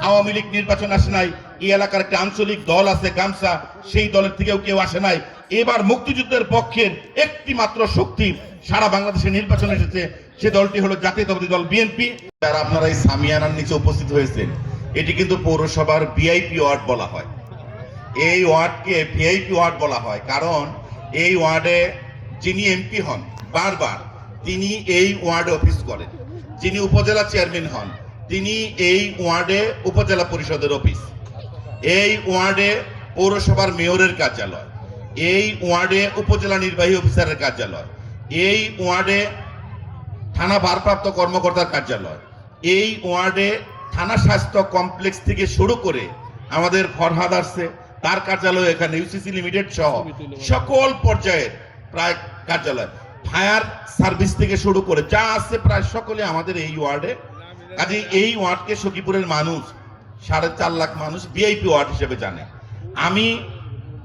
আওয়ামী লীগ নির্বাচন আসে নাই, এই এলাকার একটা আঞ্চলিক দল আছে গামছা, সেই দলের থেকেও কেউ আসে নাই। এবার মুক্তিযুদ্ধের পক্ষের একটি মাত্র শক্তি সারা বাংলাদেশে নির্বাচন এসেছে, সে দলটি হলো জাতীয়তাবাদী দল বিএনপি। আর আপনারা এই সামিয়ানার নিচে উপস্থিত হয়েছেন, এটি কিন্তু পৌরসভার ভিআইপি ওয়ার্ড বলা হয়। এই ওয়ার্ডকে ভিআইপি ওয়ার্ড বলা হয় কারণ এই ওয়ার্ডে যিনি এমপি হন বারবার, তিনি এই ওয়ার্ডে অফিস করেন। যিনি উপজেলা চেয়ারম্যান হন, তিনি এই ওয়ার্ডে উপজেলা পরিষদের অফিস। এই ওয়ার্ডে পৌরসভার মেয়রের কার্যালয়, এই ওয়ার্ডে উপজেলা নির্বাহী অফিসারের কার্যালয়, এই ওয়ার্ডে থানা ভারপ্রাপ্ত কর্মকর্তার কার্যালয়, এই ওয়ার্ডে থানা স্বাস্থ্য কমপ্লেক্স থেকে শুরু করে আমাদের ফরহাদ আসছে তার কার্যালয় এখানে, ইউসিসি লিমিটেড সহ সকল পর্যায়ের প্রায় কার্যালয়, ফায়ার সার্ভিস থেকে শুরু করে যা আছে প্রায় সকলে আমাদের এই ওয়ার্ডে। কাজে এই ওয়ার্ডকে সখীপুরের মানুষ 4.5 লাখ মানুষ ভিআইপি ওয়ার্ড হিসেবে জানে। আমি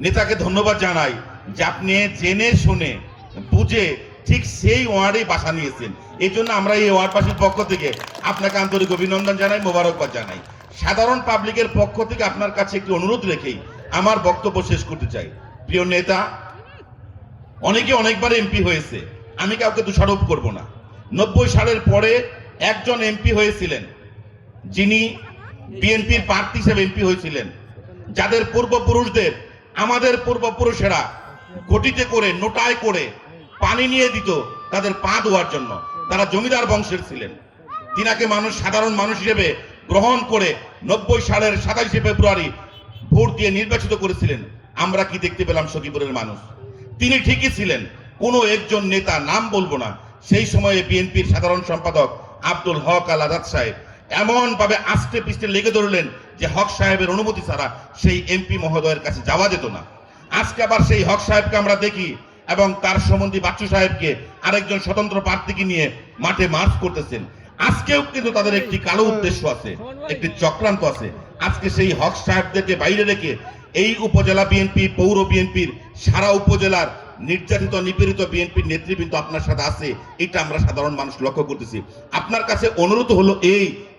নেতাকে ধন্যবাদ জানাই যে আপনি জেনে শুনে বুঝে ঠিক সেই ওয়ার্ডে বাসা নিয়েছেন। এই জন্য আমরা এই ওয়ার্ডবাসীর পক্ষ থেকে আপনাকে আন্তরিক অভিনন্দন জানাই, মোবারকবাদ জানাই। সাধারণ পাবলিকের পক্ষ থেকে আপনার কাছে একটি অনুরোধ রেখেই আমার বক্তব্য শেষ করতে চাই। প্রিয় নেতা, অনেকে অনেকবার এমপি হয়েছে, আমি কাউকে দোষারোপ করব না। 90 সালের পরে একজন এমপি হয়েছিলেন যিনি বিএনপির প্রার্থী হিসেবে এমপি হয়েছিলেন, যাদের পূর্বপুরুষদের আমাদের পূর্বপুরুষেরা ঘটিতে করে নোটায় করে পানি নিয়ে দিত তাদের পা ধোয়ার জন্য। তারা জমিদার বংশের ছিলেন। তিনাকে মানুষ সাধারণ মানুষ হিসেবে গ্রহণ করে 90 সালের 27শে ফেব্রুয়ারি ভোট দিয়ে নির্বাচিত করেছিলেন। আমরা কি দেখতে পেলাম সখীপুরের মানুষ? তিনি ঠিকই ছিলেন, কোনো একজন নেতা, নাম বলবো না, সেই সময়ে বিএনপির সাধারণ সম্পাদক আব্দুল হক আল আজাদ সাহেব এমন ভাবে আস্তে পিস্তে লেগে ধরলেন যে হক সাহেবের অনুমতি ছাড়া সেই এমপি মহোদয়ের কাছে যাওয়া যেত না। আজকে আবার সেই হক সাহেবকে আমরা দেখি এবং তার সম্বন্ধী বাচ্চু সাহেবকে আরেকজন স্বতন্ত্র প্রার্থীকে নিয়ে মাঠে মার্চ করতেছেন। আজকেও কিন্তু তাদের একটি কালো উদ্দেশ্য আছে, একটি চক্রান্ত আছে। আজকে সেই হক সাহেবদেরকে বাইরে রেখে এই উপজেলা বিএনপি, পৌর বিএনপির, সারা উপজেলার নির্যাতিত নিপীড়িত বিএনপির নেতৃবৃন্দ আপনার সাথে আছে, এটা আমরা সাধারণ মানুষ লক্ষ্য করতেছি। আপনার কাছে অনুরোধ হলো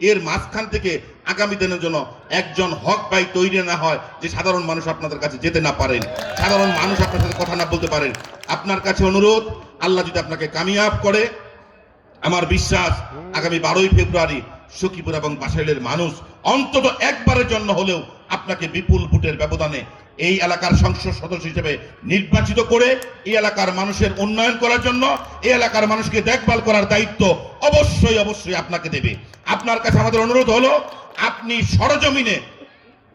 এর মাঝখান থেকে আগামী দিনের জন্য একজন হক ভাই তৈরি না হয়, যে সাধারণ মানুষ আপনাদের কাছে যেতে না পারেন, সাধারণ মানুষ আপনার সাথে কথা না বলতে পারেন। আপনার কাছে অনুরোধ, আল্লাহ যদি আপনাকে কামিয়াব করে, আমার বিশ্বাস আগামী 12ই ফেব্রুয়ারি সখীপুর এবং বাসাইলের মানুষ অন্তত একবারের জন্য হলেও আপনাকে বিপুল ভোটের ব্যবধানে এই এলাকার সংসদ সদস্য হিসেবে নির্বাচিত করে এই এলাকার মানুষের উন্নয়ন করার জন্য, এই এলাকার মানুষকে দেখভাল করার দায়িত্ব অবশ্যই অবশ্যই আপনাকে দেবে। আপনার কাছে আমাদের অনুরোধ হলো, আপনি সরজমিনে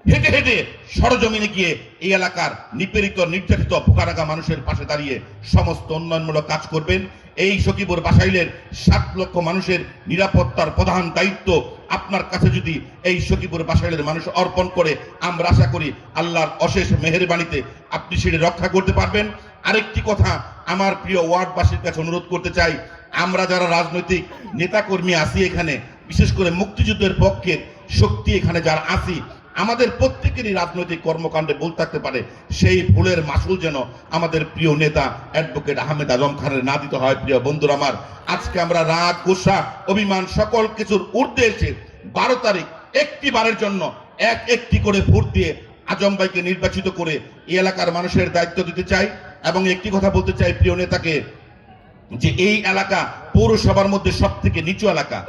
হেঁটে হেঁটে সরজমিনে গিয়ে এই এলাকার নিপীড়িত নির্যাতিত ভোকারাগা মানুষের পাশে দাঁড়িয়ে সমস্ত উন্নয়নমূলক কাজ করবেন। এই সখীপুর বাসাইলের 7 লক্ষ মানুষের নিরাপত্তার প্রধান দায়িত্ব আপনার কাছে যদি এই সখীপুর বাসাইলের মানুষ অর্পণ করে, আমরা আশা করি আল্লাহর অশেষ মেহেরবানিতে আপনি সেটি রক্ষা করতে পারবেন। আরেকটি কথা আমার প্রিয় ওয়ার্ডবাসীর কাছে অনুরোধ করতে চাই, আমরা যারা রাজনৈতিক নেতাকর্মী আছি এখানে, বিশেষ করে মুক্তিযুদ্ধের পক্ষের শক্তি এখানে যারা আছি, আমাদের প্রত্যেকেরই রাজনৈতিক কর্মকাণ্ডে ভুল থাকতে পারে। সেই ভুলের মাসুল যেন আমাদের প্রিয় নেতা অ্যাডভোকেট আহমেদ আজম খানের না দিতে হয়। প্রিয় বন্ধুরা আমার, আজকে আমরা রাগ, গুসা, অভিমান সকল কিছুর ঊর্ধ্বে এসে 12 তারিখ একটি বারের জন্য একটি করে ভোট দিয়ে আজম ভাইকে নির্বাচিত করে এই এলাকার মানুষের দায়িত্ব দিতে চাই। এবং একটি কথা বলতে চাই প্রিয় নেতাকে, যে এই এলাকা পৌরসভার মধ্যে সব থেকে নিচু এলাকা।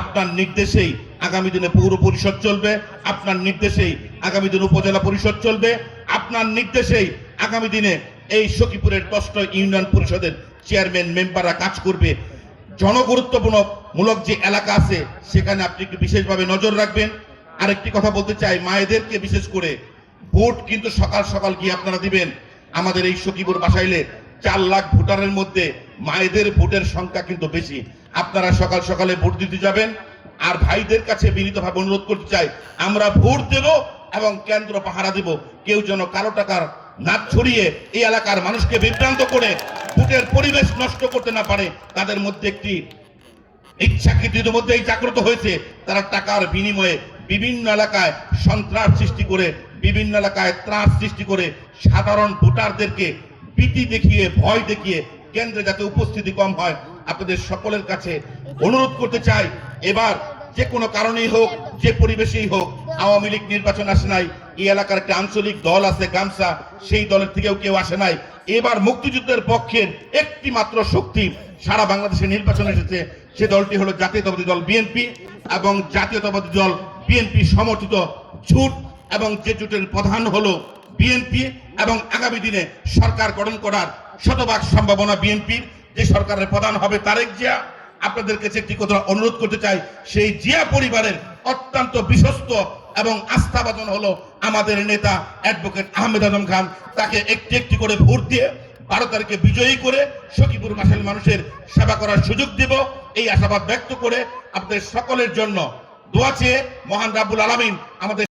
আপনার নির্দেশেই আগামী দিনে পৌর পরিষদ চলবে, আপনার নির্দেশেই আগামী দিনে উপজেলা পরিষদ চলবে, আপনার নির্দেশেই আগামী দিনে এই সখীপুরের 10টা ইউনিয়ন পরিষদের চেয়ারম্যান মেম্বাররা কাজ করবে। জনগুরুত্বপূর্ণ মূলক যে এলাকা আছে সেখানে আপনি একটু বিশেষভাবে নজর রাখবেন। আরেকটি কথা বলতে চাই, মায়েদেরকে বিশেষ করে ভোট কিন্তু সকাল সকাল গিয়ে আপনারা দিবেন। আমাদের এই সখীপুর বাসাইলে 4 লাখ ভোটারের মধ্যে মায়েদের ভোটের সংখ্যা কিন্তু বেশি। আপনারা সকাল সকালে ভোট দিতে যাবেন। আর ভাইদের কাছে বিনীতভাবে অনুরোধ করতে চাই, আমরা ভোট দেব এবং কেন্দ্র পাহারা দেব, কেউ যেন কালো টাকার নাক ছড়িয়ে এই এলাকার মানুষকে বিভ্রান্ত করে ভোটের পরিবেশ নষ্ট করতে না পারে। তাদের মধ্যে একটি ইচ্ছাকৃতির মধ্যে জাগ্রত হয়েছে, তারা টাকার বিনিময়ে বিভিন্ন এলাকায় সন্ত্রাস সৃষ্টি করে, বিভিন্ন এলাকায় ত্রাস সৃষ্টি করে সাধারণ ভোটারদেরকে ভীতি দেখিয়ে, ভয় দেখিয়ে কেন্দ্রে যাতে উপস্থিতি কম হয়। আপনাদের সকলের কাছে অনুরোধ করতে চাই, এবার যে কোনো কারণেই হোক, যে পরিবেশেই হোক, আওয়ামী লীগ নির্বাচন আসে নাই, এই এলাকার একটা আঞ্চলিক দল আছে গামছা, সেই দলের থেকেও কেউ আসে নাই। এবার মুক্তিযুদ্ধের পক্ষের একটি মাত্র শক্তি সারা বাংলাদেশে নির্বাচন এসেছে, সে দলটি হলো জাতীয়তাবাদী দল বিএনপি এবং জাতীয়তাবাদী দল বিএনপি সমর্থিত জোট, এবং যে জোটের প্রধান হলো বিএনপি, এবং আগামী দিনে সরকার গঠন করার শতভাগ সম্ভাবনা বিএনপির। যে সরকারের প্রধান হবে তারেক জিয়া। আপনাদের কাছে একটি কথা অনুরোধ করতে চাই, সেই জিয়া পরিবারের অত্যন্ত বিশ্বস্ত এবং আস্থাভাজন হলো আমাদের নেতা অ্যাডভোকেট আহমেদ আজম খান। তাকে একটি একটি করে ভোট দিয়ে 12 তারিখে বিজয়ী করে সখীপুর মাসাল মানুষের সেবা করার সুযোগ দেব, এই আশাবাদ ব্যক্ত করে আপনাদের সকলের জন্য দোয়া চেয়ে মহান রাব্বুল আলামিন আমাদের